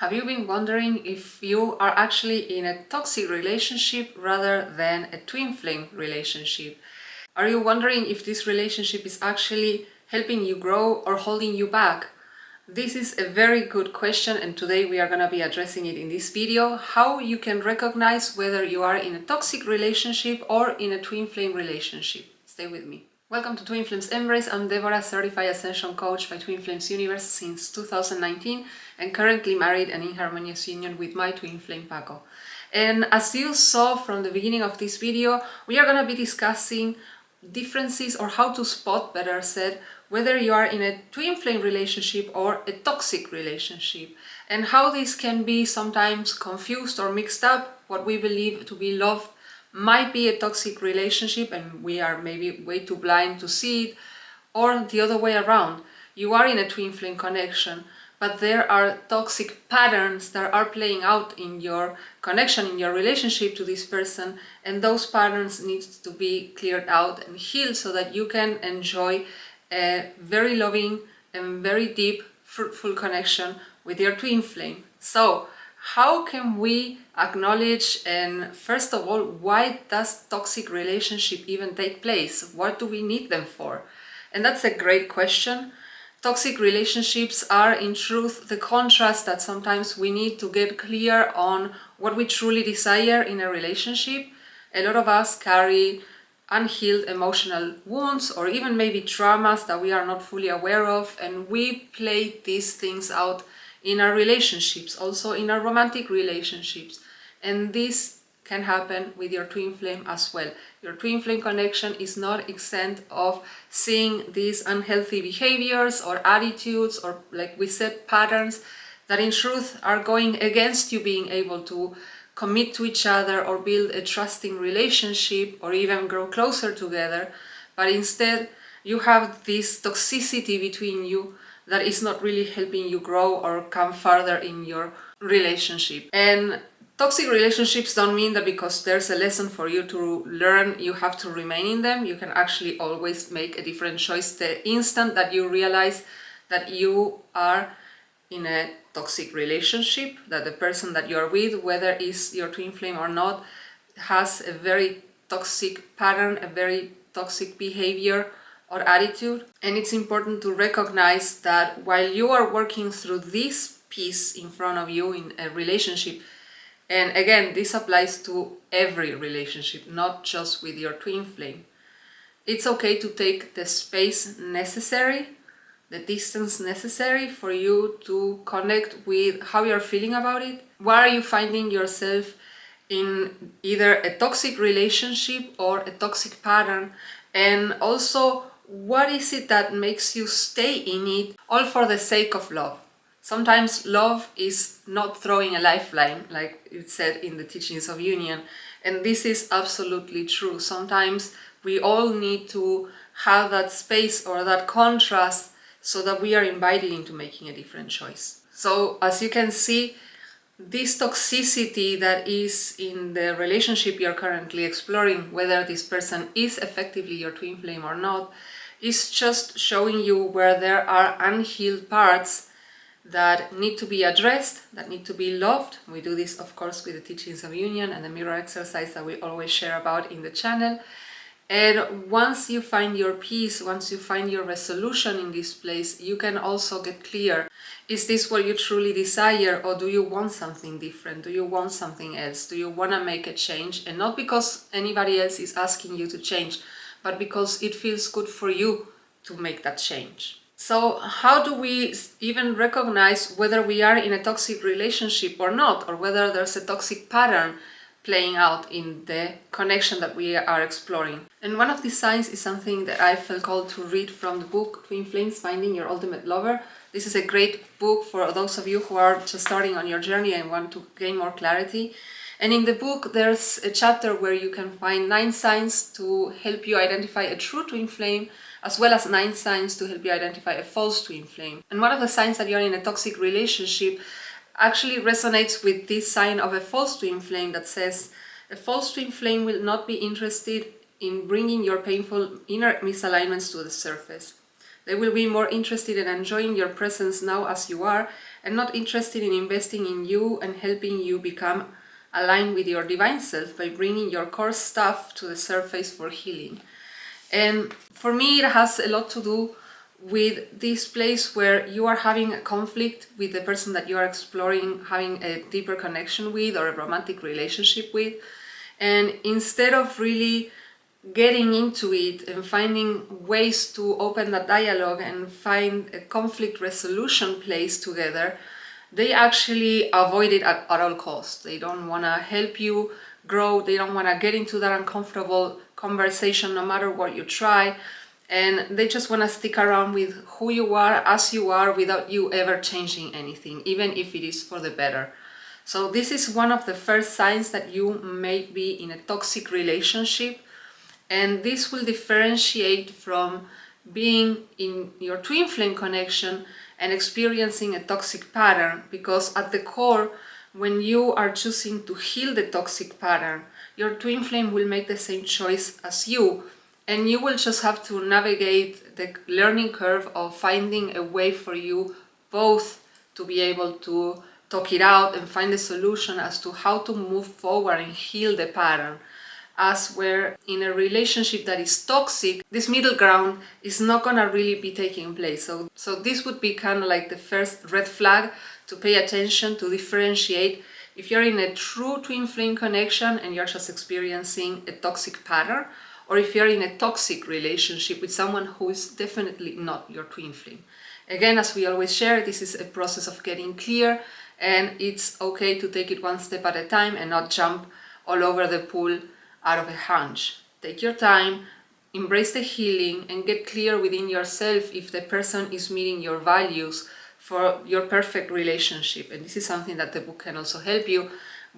Have you been wondering if you are actually in a toxic relationship rather than a twin flame relationship? Are you wondering if this relationship is actually helping you grow or holding you back? This is a very good question, and today we are going to be addressing it in this video, how you can recognize whether you are in a toxic relationship or in a twin flame relationship. Stay with me. Welcome to Twin Flames Embrace. I'm Deborah, certified ascension coach by Twin Flames Universe since 2019 and currently married and in harmonious union with my twin flame Paco. And as you saw from the beginning of this video, we are going to be discussing differences, or how to spot, better said, whether you are in a twin flame relationship or a toxic relationship, and how this can be sometimes confused or mixed up. What we believe to be love might be a toxic relationship and we are maybe way too blind to see it, or the other way around. You are in a twin flame connection, but there are toxic patterns that are playing out in your connection, in your relationship to this person, and those patterns need to be cleared out and healed so that you can enjoy a very loving and very deep, fruitful connection with your twin flame. So, how can we acknowledge, and first of all, why does toxic relationship even take place? What do we need them for? And that's a great question. Toxic relationships are in truth the contrast that sometimes we need to get clear on what we truly desire in a relationship. A lot of us carry unhealed emotional wounds or even maybe traumas that we are not fully aware of, and we play these things out in our relationships, also in our romantic relationships. And this can happen with your twin flame as well. Your twin flame connection is not exempt of seeing these unhealthy behaviors or attitudes, or, like we said, patterns that in truth are going against you being able to commit to each other or build a trusting relationship or even grow closer together. But instead, you have this toxicity between you that is not really helping you grow or come further in your relationship. And toxic relationships don't mean that because there's a lesson for you to learn, you have to remain in them. You can actually always make a different choice the instant that you realize that you are in a toxic relationship, that the person that you're with, whether it's your twin flame or not, has a very toxic pattern, a very toxic behavior or attitude. And it's important to recognize that while you are working through this piece in front of you in a relationship, and again, this applies to every relationship, not just with your twin flame, it's okay to take the space necessary, the distance necessary for you to connect with how you're feeling about it. Why are you finding yourself in either a toxic relationship or a toxic pattern? And also, what is it that makes you stay in it, all for the sake of love? Sometimes love is not throwing a lifeline, like it said in the teachings of union, and this is absolutely true. Sometimes we all need to have that space or that contrast so that we are invited into making a different choice. So as you can see, this toxicity that is in the relationship you're currently exploring, whether this person is effectively your twin flame or not, is just showing you where there are unhealed parts that need to be addressed, that need to be loved. We do this, of course, with the teachings of union and the mirror exercise that we always share about in the channel. And once you find your peace, once you find your resolution in this place, you can also get clear. Is this what you truly desire, or do you want something different? Do you want something else? Do you want to make a change? And not because anybody else is asking you to change, but because it feels good for you to make that change. So how do we even recognize whether we are in a toxic relationship or not, or whether there's a toxic pattern playing out in the connection that we are exploring? And one of these signs is something that I felt called to read from the book Twin Flames, Finding Your Ultimate Lover. This is a great book for those of you who are just starting on your journey and want to gain more clarity. And in the book, there's a chapter where you can find 9 signs to help you identify a true twin flame, as well as 9 signs to help you identify a false twin flame. And one of the signs that you're in a toxic relationship actually resonates with this sign of a false twin flame that says, a false twin flame will not be interested in bringing your painful inner misalignments to the surface. They will be more interested in enjoying your presence now as you are, and not interested in investing in you and helping you become aligned with your divine self by bringing your core stuff to the surface for healing. And for me, it has a lot to do with this place where you are having a conflict with the person that you are exploring, having a deeper connection with or a romantic relationship with. And instead of really getting into it and finding ways to open that dialogue and find a conflict resolution place together, they actually avoid it at all costs. They don't want to help you grow. They don't want to get into that uncomfortable conversation no matter what you try. And they just want to stick around with who you are, as you are, without you ever changing anything, even if it is for the better. So this is one of the first signs that you may be in a toxic relationship. And this will differentiate from being in your twin flame connection and experiencing a toxic pattern, because at the core, when you are choosing to heal the toxic pattern, your twin flame will make the same choice as you, and you will just have to navigate the learning curve of finding a way for you both to be able to talk it out and find a solution as to how to move forward and heal the pattern. As where in a relationship that is toxic, this middle ground is not gonna really be taking place. So this would be kind of like the first red flag to pay attention, to differentiate if you're in a true twin flame connection and you're just experiencing a toxic pattern, or if you're in a toxic relationship with someone who is definitely not your twin flame. Again, as we always share, this is a process of getting clear, and it's okay to take it one step at a time and not jump all over the pool out of a hunch. Take your time, embrace the healing, and get clear within yourself if the person is meeting your values for your perfect relationship. And this is something that the book can also help you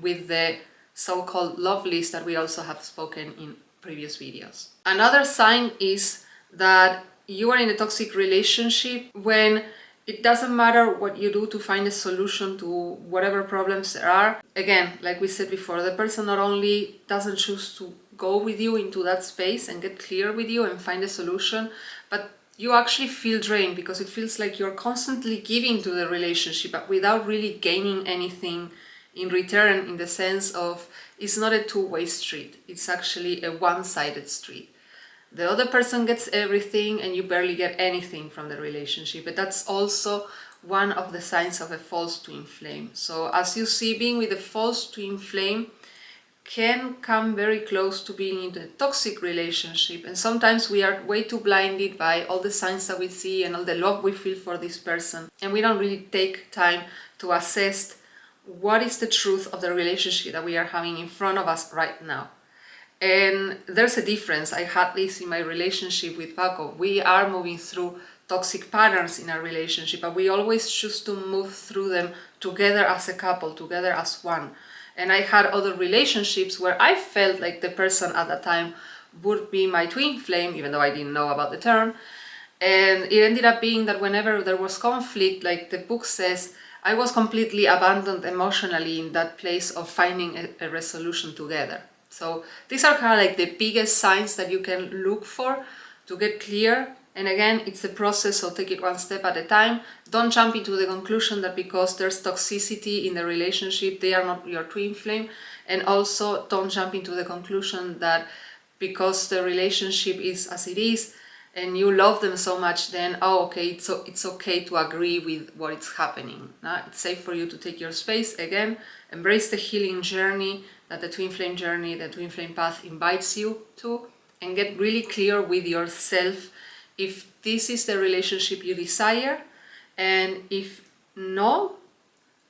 with, the so-called love list that we also have spoken in previous videos. Another sign is that you are in a toxic relationship when it doesn't matter what you do to find a solution to whatever problems there are. Again, like we said before, the person not only doesn't choose to go with you into that space and get clear with you and find a solution, but you actually feel drained because it feels like you're constantly giving to the relationship but without really gaining anything in return, in the sense of it's not a two-way street. It's actually a one-sided street. The other person gets everything and you barely get anything from the relationship. But that's also one of the signs of a false twin flame. So as you see, being with a false twin flame can come very close to being in a toxic relationship. And sometimes we are way too blinded by all the signs that we see and all the love we feel for this person. And we don't really take time to assess what is the truth of the relationship that we are having in front of us right now. And there's a difference. I had this in my relationship with Paco. We are moving through toxic patterns in our relationship, but we always choose to move through them together as a couple, together as one. And I had other relationships where I felt like the person at that time would be my twin flame, even though I didn't know about the term. And it ended up being that whenever there was conflict, like the book says, I was completely abandoned emotionally in that place of finding a resolution together. So these are kind of like the biggest signs that you can look for to get clear. And again, it's a process, so take it one step at a time. Don't jump into the conclusion that because there's toxicity in the relationship, they are not your twin flame. And also don't jump into the conclusion that because the relationship is as it is and you love them so much, then, oh, okay, it's okay to agree with what is happening. It's safe for you to take your space. Again, embrace the healing journey that the twin flame journey, the twin flame path invites you to, and get really clear with yourself if this is the relationship you desire, and if no,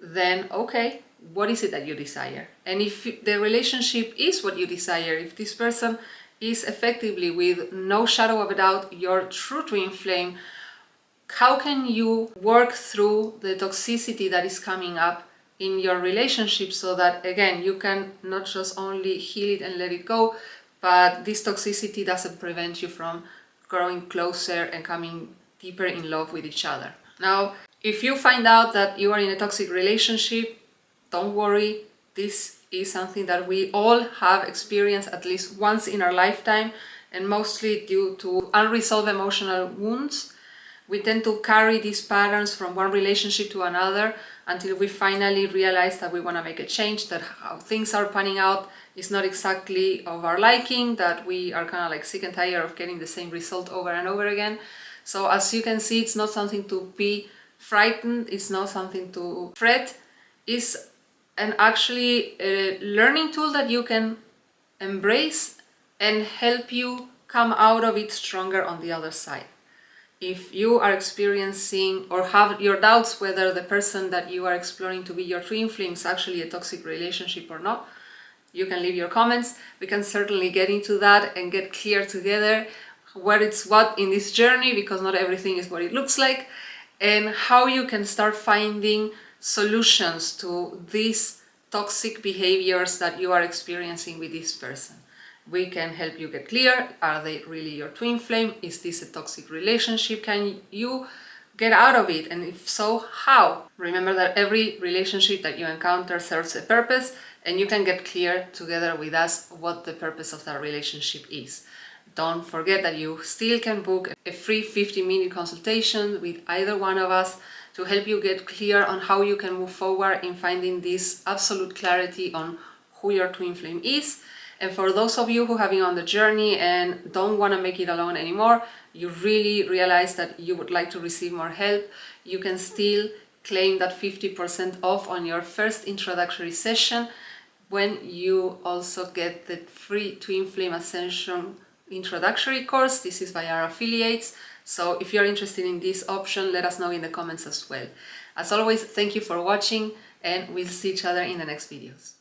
then okay, what is it that you desire? And if the relationship is what you desire, if this person is effectively, with no shadow of a doubt, your true twin flame, how can you work through the toxicity that is coming up in your relationship so that, again, you can not just only heal it and let it go, but this toxicity doesn't prevent you from growing closer and coming deeper in love with each other. Now, if you find out that you are in a toxic relationship, don't worry. This is something that we all have experienced at least once in our lifetime, and mostly due to unresolved emotional wounds. We tend to carry these patterns from one relationship to another until we finally realize that we want to make a change, that how things are panning out is not exactly of our liking, that we are kind of like sick and tired of getting the same result over and over again. So as you can see, it's not something to be frightened, it's not something to fret, it's actually a learning tool that you can embrace and help you come out of it stronger on the other side. If you are experiencing or have your doubts whether the person that you are exploring to be your twin flame is actually a toxic relationship or not, you can leave your comments. We can certainly get into that and get clear together what it's what in this journey, because not everything is what it looks like, and how you can start finding solutions to these toxic behaviors that you are experiencing with this person. We can help you get clear. Are they really your twin flame? Is this a toxic relationship? Can you get out of it? And if so, how? Remember that every relationship that you encounter serves a purpose, and you can get clear together with us what the purpose of that relationship is. Don't forget that you still can book a free 15-minute consultation with either one of us to help you get clear on how you can move forward in finding this absolute clarity on who your twin flame is. And for those of you who have been on the journey and don't want to make it alone anymore, you really realize that you would like to receive more help, you can still claim that 50% off on your first introductory session when you also get the free Twin Flame Ascension introductory course. This is by our affiliates. So if you're interested in this option, let us know in the comments as well. As always, thank you for watching, and we'll see each other in the next videos.